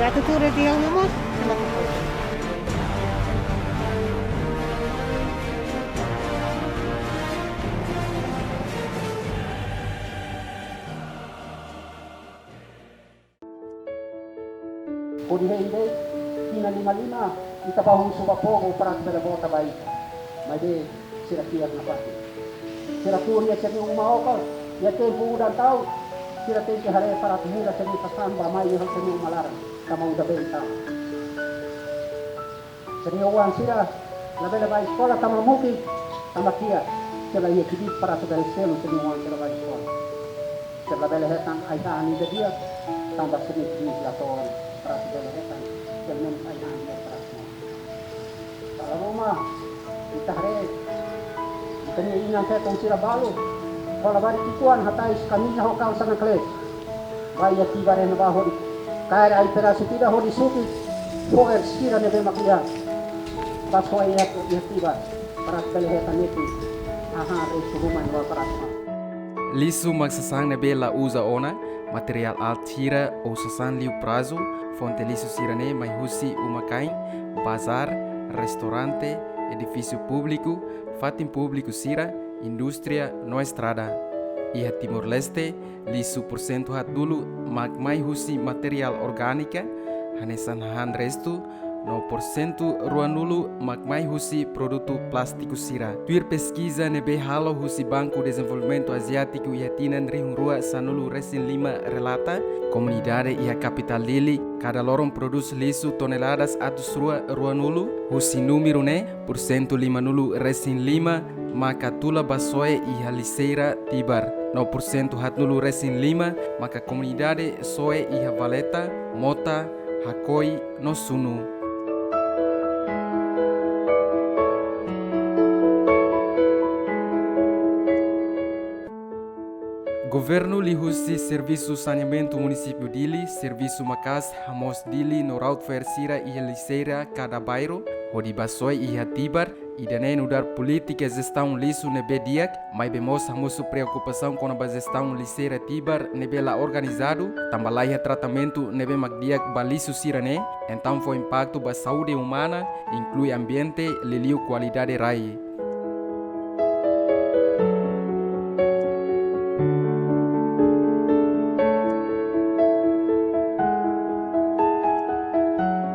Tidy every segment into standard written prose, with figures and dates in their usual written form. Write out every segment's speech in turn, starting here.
Gratitude di Alma, terima kasih. Kung hindi, pinalima-lima, itabahong sumapogo para sa bota ba ito. May di, sila kiyar na pati. Sila turiya siya yung umaokal, yate buudan tao, sila tayo hare para tumula siya yung pasamba, may yung sa yung malaran, kamang dabe tao. Sa niyawang sila, labay-labay sekolah, tamamuki, tamakia, sila yakibit para sa bereselo sa niyawang sila labay sekolah. Sila labay-lahetan ay taan nila dia, tambah sedikit sila toon. Para diberikan dengan ayahnya terasnya. Kalau rumah kita hari kita ni ingat saya kongsi balu. Kalau bari tikuan hatai kaminya hokal sana kles. Bayi tiba rena bahor. Kaya ay perasi tidak hodi suki. Poer sira nebe makia. Pas hoy ya tiba. Para diberikan itu. Aha resu rumah ni para. Lisu magsasang nebe la usa ona. Material altira ou sasan liu prazo, fonte liso sirane mai husi umakain, bazar, restaurante, edifício público, fatim público sira, indústria, no estrada. Iha Timor-Leste, liso porcento hat dulu mag mai husi material orgânica, hanesan han resto, 9% ruan dulu mag mai husi produto plástico sira. Tuir pesquisa nebe halo husi Banco Desenvolvimento Asiático iha tinan rihung rua sanulu resin 5 relata, comunidade iha capital dele, cada lorong produz liso toneladas atus rua ruanulu, husi número ne, porcento 5 nulu resin 5, maka tula basoe iha liseira tibar. 9% hat nulu resin 5, maka comunidade soe iha valeta, mota, hakoi, no sunu. Governo lihusi serviço saneamento município dili, serviço macas hamos dili no route versira iha liseira cada bairro, hodi basoi iha tibar, idane nudar política gestão liso nebe diak, mai bemos hamosu preocupação com a gestão liseira tibar nebe la organizado, tambah iha tratamento nebe magdiak baliso sirane, então foi impacto ba saúde humana, inclui ambiente, liliu qualidade rai.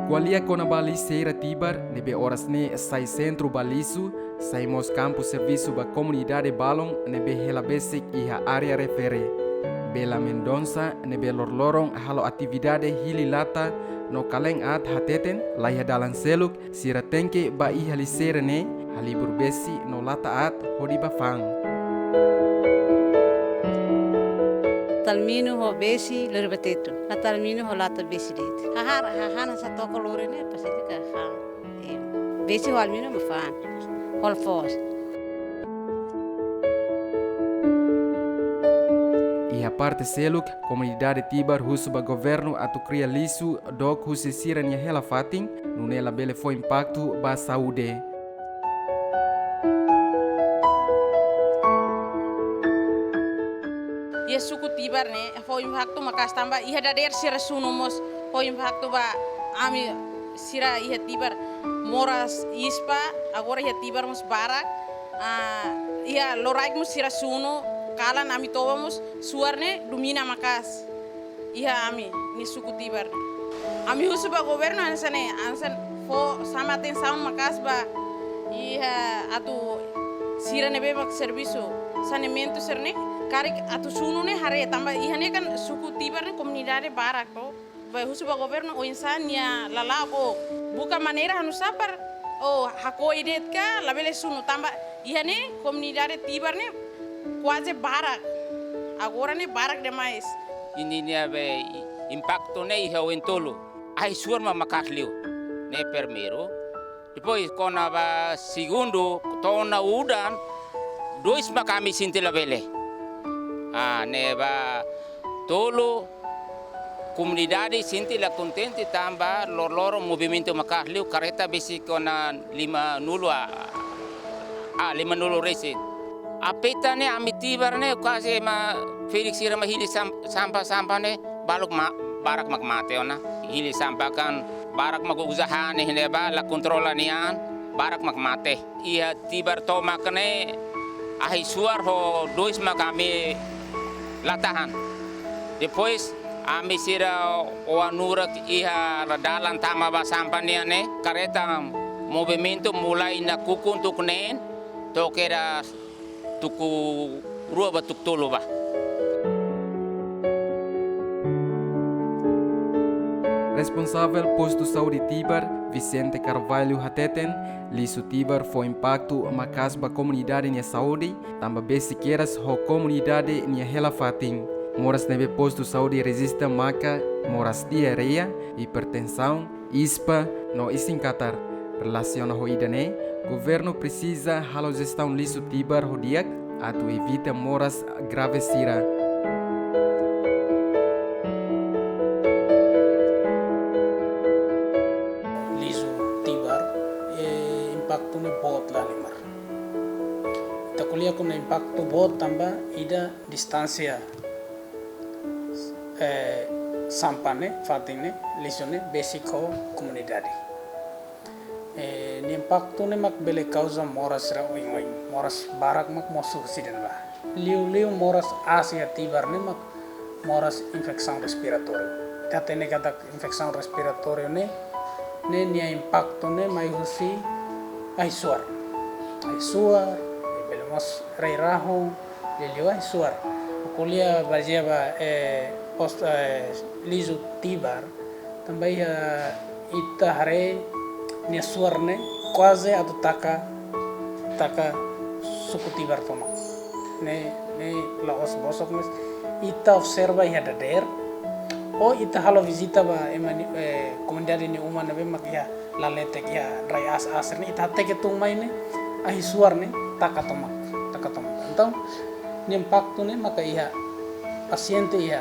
Qualia com a baliceira tibar, nebe horas ne sai centro balisu, saimos campo serviço ba comunidade balong, nebe hela basic iha área refere. Bela Mendonça, nebe lorlorong halo atividade hili lata, no kaleng at hateten, laiha dalan seluk, sira tenke ba iha liceira ne, halibur besi no lata at hodi ba fang. Talmino ho besi lerbeteto, na talmino ho lata besi det. Hahana sa toko lore ne pasete ka ha. Besi ho almino ma fan. Hol fos. E a parte seluk, comunidade tibar husuba governo atu cria lisu dok husi siran ya hela fating, nunela bele foi impacto ba saúde. Ia suku tibar ne foi impacto makas tamba iha dader sira sunumos foi impacto ba ami sira iha tibar moras ispa agora iha tibar mos barak iha loraik mos sira suno kala nami tobamos suarne dumina makas iha ami ni suku tibar ami husuba governo ansan fo sama atenção makas ba iha atu sira nebe mak serviço saneamento serne karik atu sunu ne hare tamba ihane kan suku tibar ne comunidade barak to vai husuba governo o insan ya lalabo buka maneira hanu sapar o hako idet ka labele sunu tamba ihane comunidade tibar ne quase barak agora ne barak demais ini ne be impacto ne iha o entolo ai suar ma makakliu ne primeiro depois kona ba segundo tona udan dois makami sintila bele neba tolo comunidade sinti la contente tamba loro movimento makahliu kareta besi kona 5 nulu 5 nulu resin apeta ne amitibar ne quase ma Felix ira mahili sampa ne balok barak magmate ona hili sampakan barak mag-uzahan hindi ba la kontrola niyan barak magmate. Iya tibar to makane ahi suar ho dois makami latahan. Depois ami sira o anurak iha radalan tama ba sampan niya ne kareta movimento mulai na kukuntuk nen to kera tuku rua batuk tolo ba. Responsável posto saúde Tibar, Vicente Carvalho Hateten, Lisu Tibar foi impacto uma casba comunidade nia saúde, também besiqueiras ho comunidade nia hela fatin. Moras nebe posto saúde resista maca, moras diarreia, hipertensão, ispa, no isincatar. Relaciona ho idane, governo precisa halo gestão Lisu Tibar ho diak, atu evita moras grave sira. Impacto ne bot la limar. Ita kuliah ko na impacto bot tamba ida distancia sampane fatine lisone basic ho comunidade. Ni impacto ne mak bele causa moras ra oing moras barak mak mosu siden ba. Liu moras asia tibar ne mak moras infecção respiratória. Tatene kata infecção respiratória ne nia impacto ne mai husi ai suar, belemos rei raho, lelio ai suar. Kuliah berjaba post Lisu Tibar, também ita hare nia suar ne quase atu taka suku Tibar tono. Ne laos bosok mes ita observa ia dader. O ita halo visita ba emani komunidade ni umana be makia lalete kia rai asir ni ita teke tumai ne ahi suar ne takatomak. Então ni impacto ne maka ia paciente ia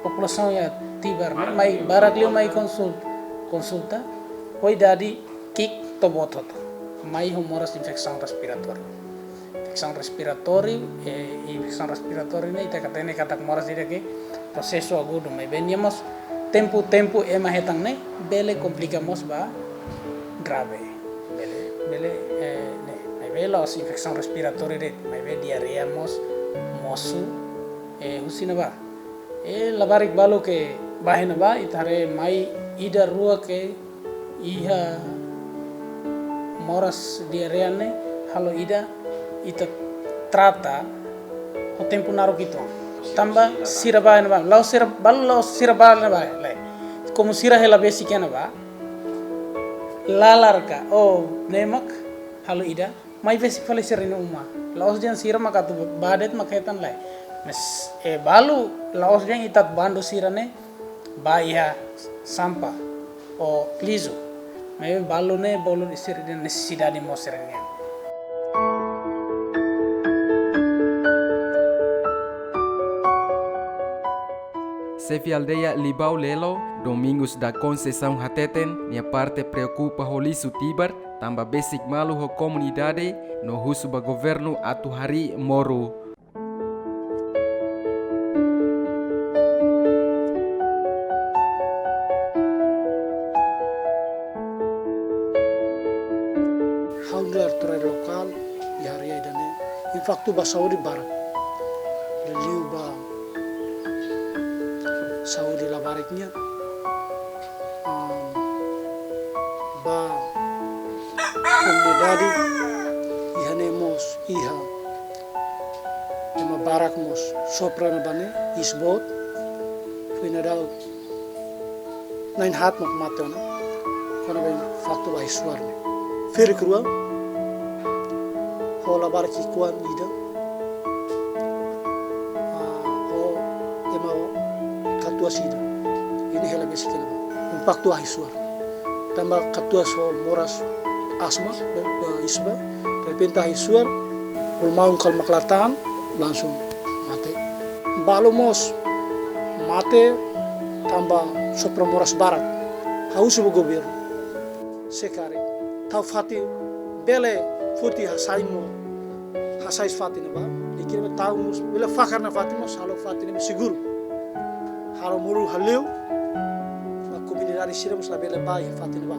população ia Tibar ne mai barak liu mai consulta oi dadi kik to botot mai humoras infecção respiratória. Infecção respiratória ne ita katene katak moras dire ke processo agudo mas veníamos tempo ema hetang ne bele complicamos ba grave bele mai bela os infecção respiratória de mai be diarrea mosu husina ba labarik balo ke bahena ba itare mai ida rua ke iha moras diarrea ne halo ida ita trata o tempo naro gitu tamba siraba na ba lao siraba na ba como sira hela basic na ba lalarka nemak halo ida mai basic fale sirina uma laos jan sira maka tu badet maketan lai mes balu laos jan itat bando sirane ba ya sampah o lisu mai balu ne bolu sirine necessidade mo sirine. Sefi aldeia Libau Lelo, Domingos da Conceição Hateten, minha parte preocupa o Lisu Tibar, tamba basic malu ho comunidade, no husu ba governo atu hari moru. Haular turai lokal, yari aidane, infaktu ba saudi barak, liu ba saudi labariknya ba komunidade ihane mos iha ema barak mos soprana bane isbot fina dau nain hat mak matona kono ben faktu ba iswarne fer krua hola barak ikuan ida katua sida ini hela basic na impacto ahisuar tamba katua so moras asma isba repente ahisuar ulmaun kal maklatan langsung mate balomos mate tamba sopra moras barat haus bu governo sekare tau fati bele futi hasaimo hasais fati na ba dikira tau bele fakar na fati mo salo fati na seguro halo muru haleu dari sira mus labe lebai fatin ba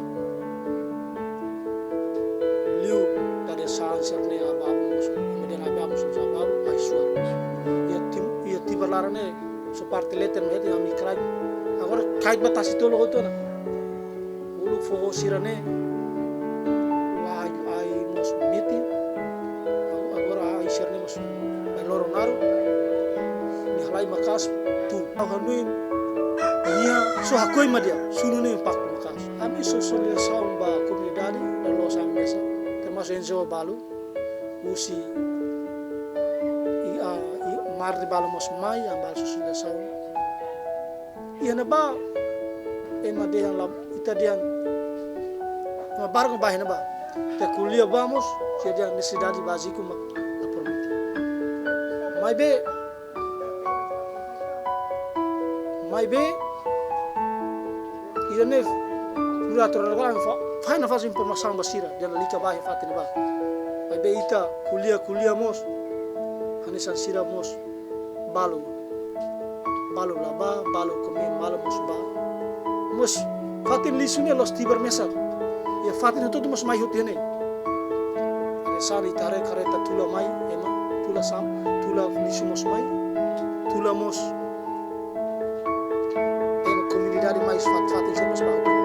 liu dari saan serne ababu mus meden ababu mus ababu mai suar ia tiba larane so parte letter mede ami krai agora kait batasi tolo hoto na ulu fo sirane ai mus meeting agora ai serne mus loro naru ni halai makas tu hanuin ia so hakoi madia sunu ne pak makas ami so solidação ba comunidade da nossa mesa termasuk Enzo Balu usi mar de balo mos mai ambal solidação ia na ba madean la itadian na barco ba na ba te kulia vamos se dia necessidade básica ma permite mai be irane murator orang faz na faz informação basira dia lika ba fatin ba mai be ita kulia mos anisan sira mos balu laba balu kome malu mos ba mos fatin lisune los tiber mesa ya fatin itu mos mai hutene ane sari tare kareta tula mai ema tula lisu mos mai tula mos comunidade mais fatin sempre ba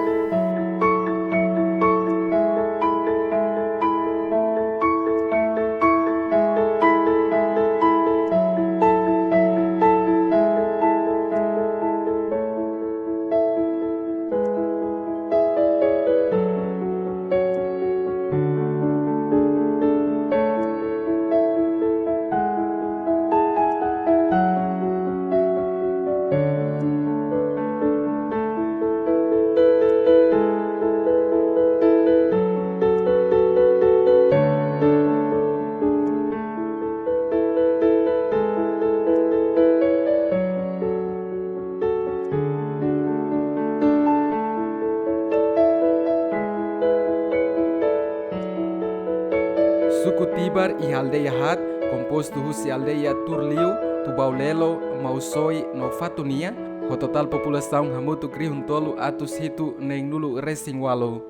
Suku Tibar e aldeia Hat, composto husi aldeia Turliu, Tubaulelo, Mausoi, no Fatunia, o total população hamutu krihuntolo atus hitu neng nulu resing walo.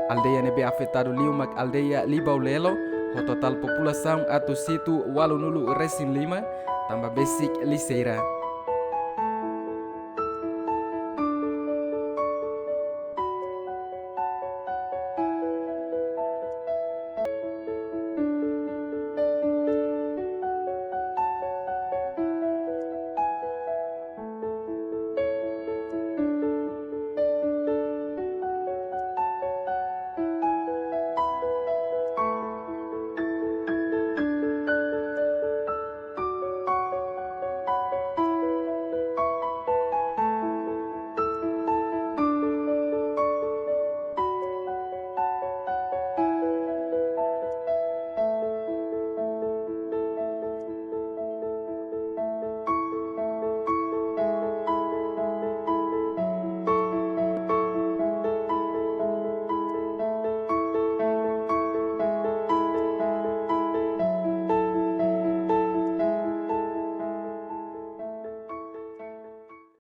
Aldeia nebe afetado liu mak aldeia Libaulelo, o total população atus situ walu nulu resin lima, tambah basic liseira.